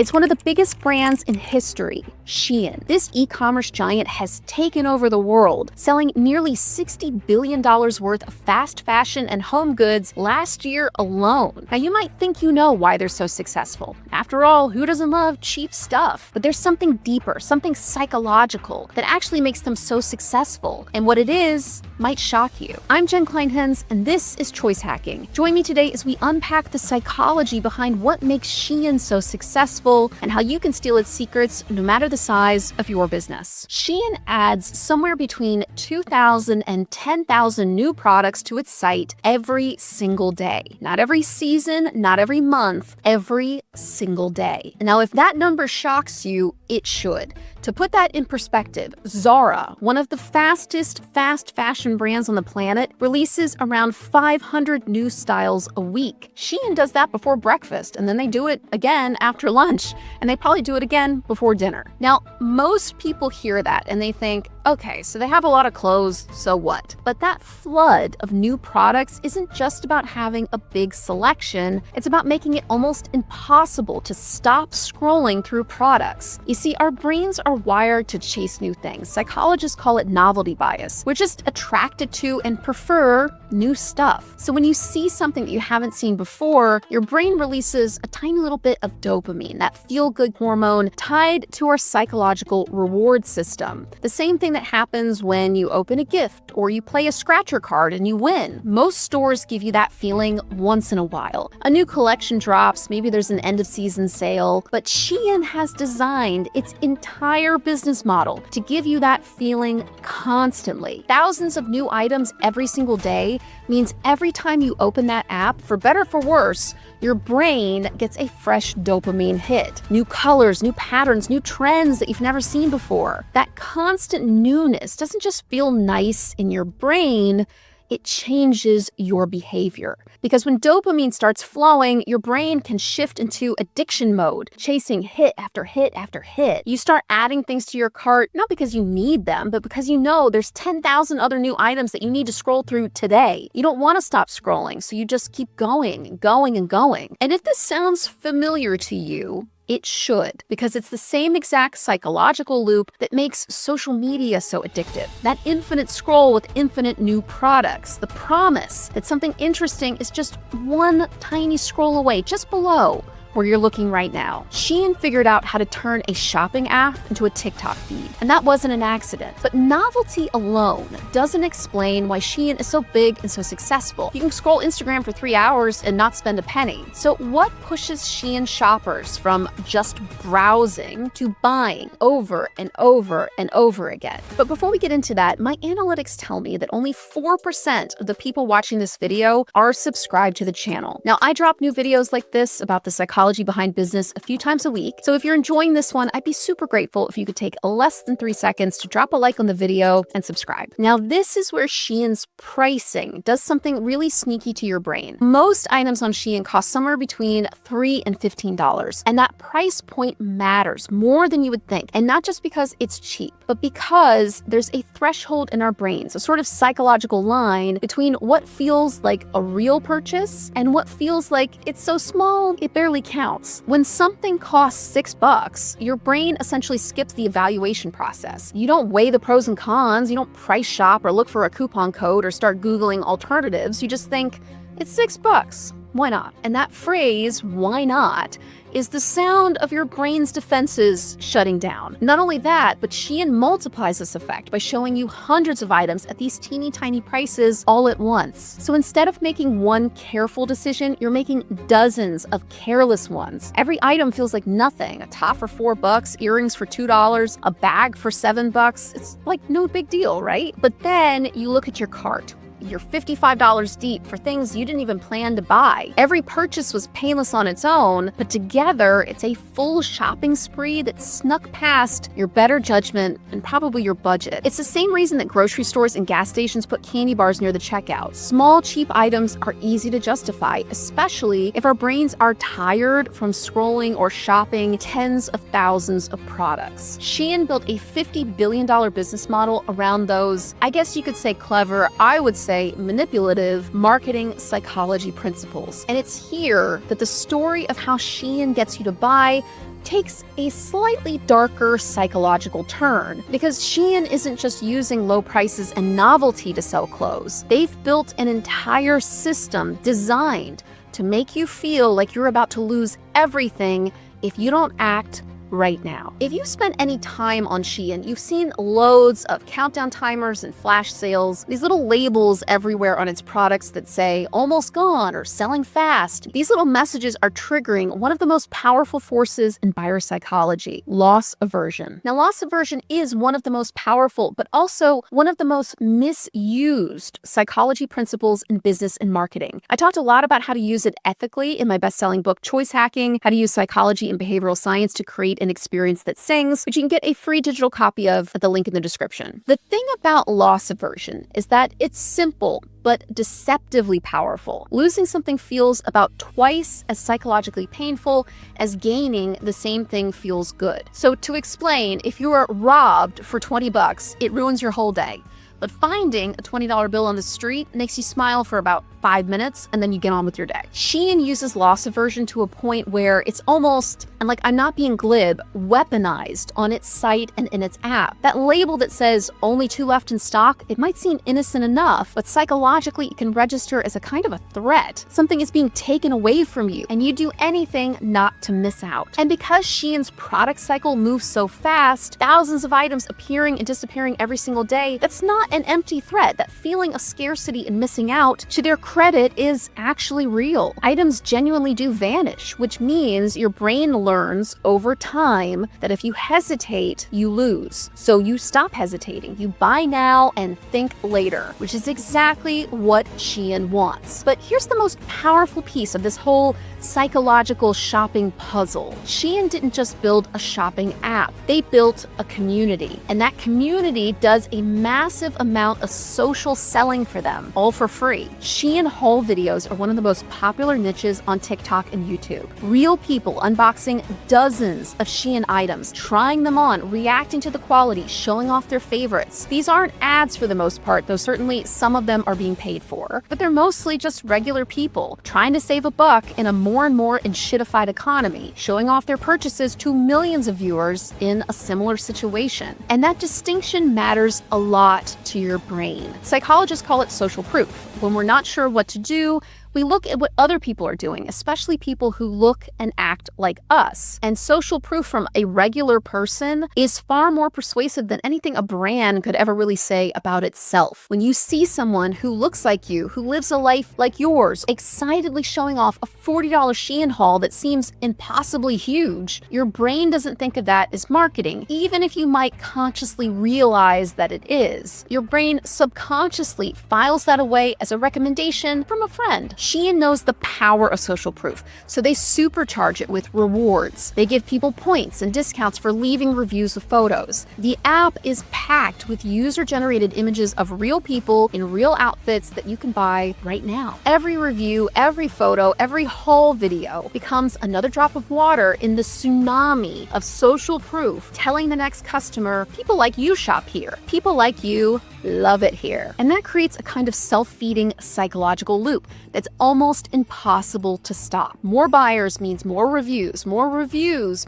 It's one of the biggest brands in history, Shein. This e-commerce giant has taken over the world, selling nearly $60 billion worth of fast fashion and home goods last year alone. Now, you might think you know why they're so successful. After all, who doesn't love cheap stuff? But there's something deeper, something psychological that actually makes them so successful. And what it is might shock you. I'm Jen Kleinhens, and this is Choice Hacking. Join me today as we unpack the psychology behind what makes Shein so successful and how you can steal its secrets no matter the size of your business. Shein adds somewhere between 2,000 and 10,000 new products to its site every single day. Not every season, not every month, every single day. Now, if that number shocks you, it should. To put that in perspective, Zara, one of the fastest fast fashion brands on the planet, releases around 500 new styles a week. Shein does that before breakfast, and then they do it again after lunch, and they probably do it again before dinner. Now, most people hear that and they think, okay, so they have a lot of clothes, so what? But that flood of new products isn't just about having a big selection, it's about making it almost impossible to stop scrolling through products. You see, our brains are wired to chase new things. Psychologists call it novelty bias. We're just attracted to and prefer new stuff. So when you see something that you haven't seen before, your brain releases a tiny little bit of dopamine, that feel-good hormone tied to our psychological reward system. The same thing that happens when you open a gift or you play a scratcher card and you win. Most stores give you that feeling once in a while. A new collection drops, maybe there's an end-of-season sale, but Shein has designed its entire business model to give you that feeling constantly. Thousands of new items every single day means every time you open that app, for better or for worse, your brain gets a fresh dopamine hit. New colors, new patterns, new trends that you've never seen before. That constant newness doesn't just feel nice in your brain, it changes your behavior. Because when dopamine starts flowing, your brain can shift into addiction mode, chasing hit after hit after hit. You start adding things to your cart, not because you need them, but because you know there's 10,000 other new items that you need to scroll through today. You don't want to stop scrolling, so you just keep going and going and going. And if this sounds familiar to you, it should, because it's the same exact psychological loop that makes social media so addictive. That infinite scroll with infinite new products. The promise that something interesting is just one tiny scroll away, just below where you're looking right now. Shein figured out how to turn a shopping app into a TikTok feed, and that wasn't an accident. But novelty alone doesn't explain why Shein is so big and so successful. You can scroll Instagram for 3 hours and not spend a penny. So what pushes Shein shoppers from just browsing to buying over and over and over again? But before we get into that, my analytics tell me that only 4% of the people watching this video are subscribed to the channel. Now, I drop new videos like this about the psychology behind business a few times a week. So if you're enjoying this one, I'd be super grateful if you could take less than 3 seconds to drop a like on the video and subscribe. Now, this is where Shein's pricing does something really sneaky to your brain. Most items on Shein cost somewhere between $3 and $15, and that price point matters more than you would think. And not just because it's cheap, but because there's a threshold in our brains, a sort of psychological line between what feels like a real purchase and what feels like it's so small it barely counts. When something costs $6, your brain essentially skips the evaluation process. You don't weigh the pros and cons, you don't price shop or look for a coupon code or start Googling alternatives. You just think, it's $6. Why not? And that phrase, why not, is the sound of your brain's defenses shutting down. Not only that, but Shein multiplies this effect by showing you hundreds of items at these teeny tiny prices all at once. So instead of making one careful decision, you're making dozens of careless ones. Every item feels like nothing. A top for $4, earrings for $2, a bag for $7. It's like no big deal, right? But then you look at your cart. You're $55 deep for things you didn't even plan to buy. Every purchase was painless on its own, but together it's a full shopping spree that snuck past your better judgment and probably your budget. It's the same reason that grocery stores and gas stations put candy bars near the checkout. Small, cheap items are easy to justify, especially if our brains are tired from scrolling or shopping tens of thousands of products. Shein built a $50 billion business model around those, I guess you could say clever, I would say manipulative marketing psychology principles. And it's here that the story of how Shein gets you to buy takes a slightly darker psychological turn, because Shein isn't just using low prices and novelty to sell clothes. They've built an entire system designed to make you feel like you're about to lose everything if you don't act right now. If you spent any time on Shein, you've seen loads of countdown timers and flash sales, these little labels everywhere on its products that say almost gone or selling fast. These little messages are triggering one of the most powerful forces in buyer psychology, loss aversion. Now, loss aversion is one of the most powerful, but also one of the most misused psychology principles in business and marketing. I talked a lot about how to use it ethically in my best-selling book, Choice Hacking, how to use psychology and behavioral science to create an experience that sings, which you can get a free digital copy of at the link in the description. The thing about loss aversion is that it's simple, but deceptively powerful. Losing something feels about twice as psychologically painful as gaining the same thing feels good. So to explain, if you are robbed for 20 bucks, it ruins your whole day. But finding a $20 bill on the street makes you smile for about 5 minutes, and then you get on with your day. Shein uses loss aversion to a point where it's almost, and like I'm not being glib, weaponized on its site and in its app. That label that says only 2 left in stock, it might seem innocent enough, but psychologically it can register as a kind of a threat. Something is being taken away from you, and you do anything not to miss out. And because Shein's product cycle moves so fast, thousands of items appearing and disappearing every single day, that's not an empty threat. That feeling of scarcity and missing out, to their credit, is actually real. Items genuinely do vanish, which means your brain learns over time that if you hesitate, you lose. So you stop hesitating. You buy now and think later, which is exactly what Shein wants. But here's the most powerful piece of this whole psychological shopping puzzle. Shein didn't just build a shopping app. They built a community, and that community does a massive amount of social selling for them, all for free. Shein haul videos are one of the most popular niches on TikTok and YouTube. Real people unboxing dozens of Shein items, trying them on, reacting to the quality, showing off their favorites. These aren't ads for the most part, though certainly some of them are being paid for, but they're mostly just regular people trying to save a buck in a more and more enshittified economy, showing off their purchases to millions of viewers in a similar situation. And that distinction matters a lot to your brain. Psychologists call it social proof. When we're not sure what to do, we look at what other people are doing, especially people who look and act like us. And social proof from a regular person is far more persuasive than anything a brand could ever really say about itself. When you see someone who looks like you, who lives a life like yours, excitedly showing off a $40 Shein haul that seems impossibly huge, your brain doesn't think of that as marketing, even if you might consciously realize that it is. Your brain subconsciously files that away as a recommendation from a friend. Shein knows the power of social proof, so they supercharge it with rewards. They give people points and discounts for leaving reviews of photos. The app is packed with user-generated images of real people in real outfits that you can buy right now. Every review, every photo, every haul video becomes another drop of water in the tsunami of social proof, telling the next customer, people like you shop here. People like you love it here. And that creates a kind of self-feeding psychological loop that's almost impossible to stop. More buyers means more reviews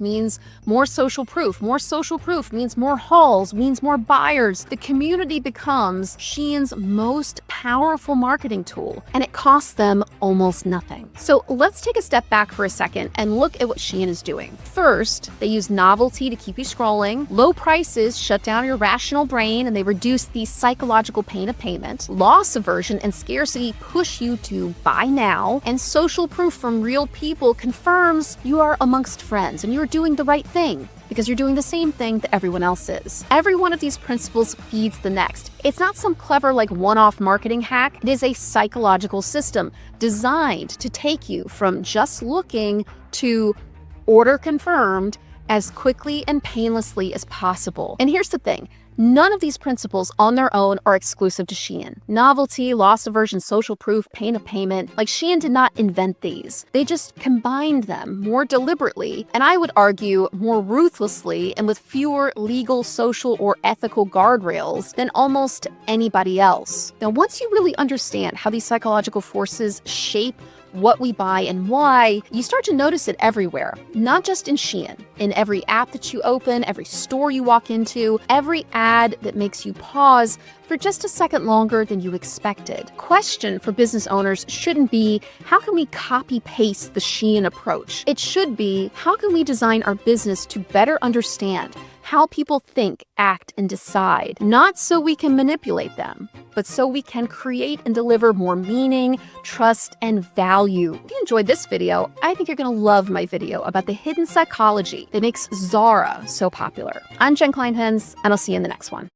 means more social proof means more hauls, means more buyers. The community becomes Shein's most powerful marketing tool, and it costs them almost nothing. So let's take a step back for a second and look at what Shein is doing. First, they use novelty to keep you scrolling. Low prices shut down your rational brain, and they reduce the psychological pain of payment. Loss aversion and scarcity push you to buy now, and social proof from real people confirms you are amongst friends and you're doing the right thing because you're doing the same thing that everyone else is. Every one of these principles feeds the next. It's not some clever one-off marketing hack. It is a psychological system designed to take you from just looking to order confirmed as quickly and painlessly as possible. And here's the thing. None of these principles on their own are exclusive to Shein. Novelty, loss aversion, social proof, pain of payment, Shein did not invent these. They just combined them more deliberately, and I would argue more ruthlessly and with fewer legal, social, or ethical guardrails than almost anybody else. Now, once you really understand how these psychological forces shape what we buy and why, you start to notice it everywhere, not just in Shein. In every app that you open, every store you walk into, every ad that makes you pause for just a second longer than you expected. Question for business owners shouldn't be, how can we copy-paste the Shein approach? It should be, how can we design our business to better understand how people think, act, and decide, not so we can manipulate them, but so we can create and deliver more meaning, trust, and value. If you enjoyed this video, I think you're gonna love my video about the hidden psychology that makes Zara so popular. I'm Jen Kleinhens, and I'll see you in the next one.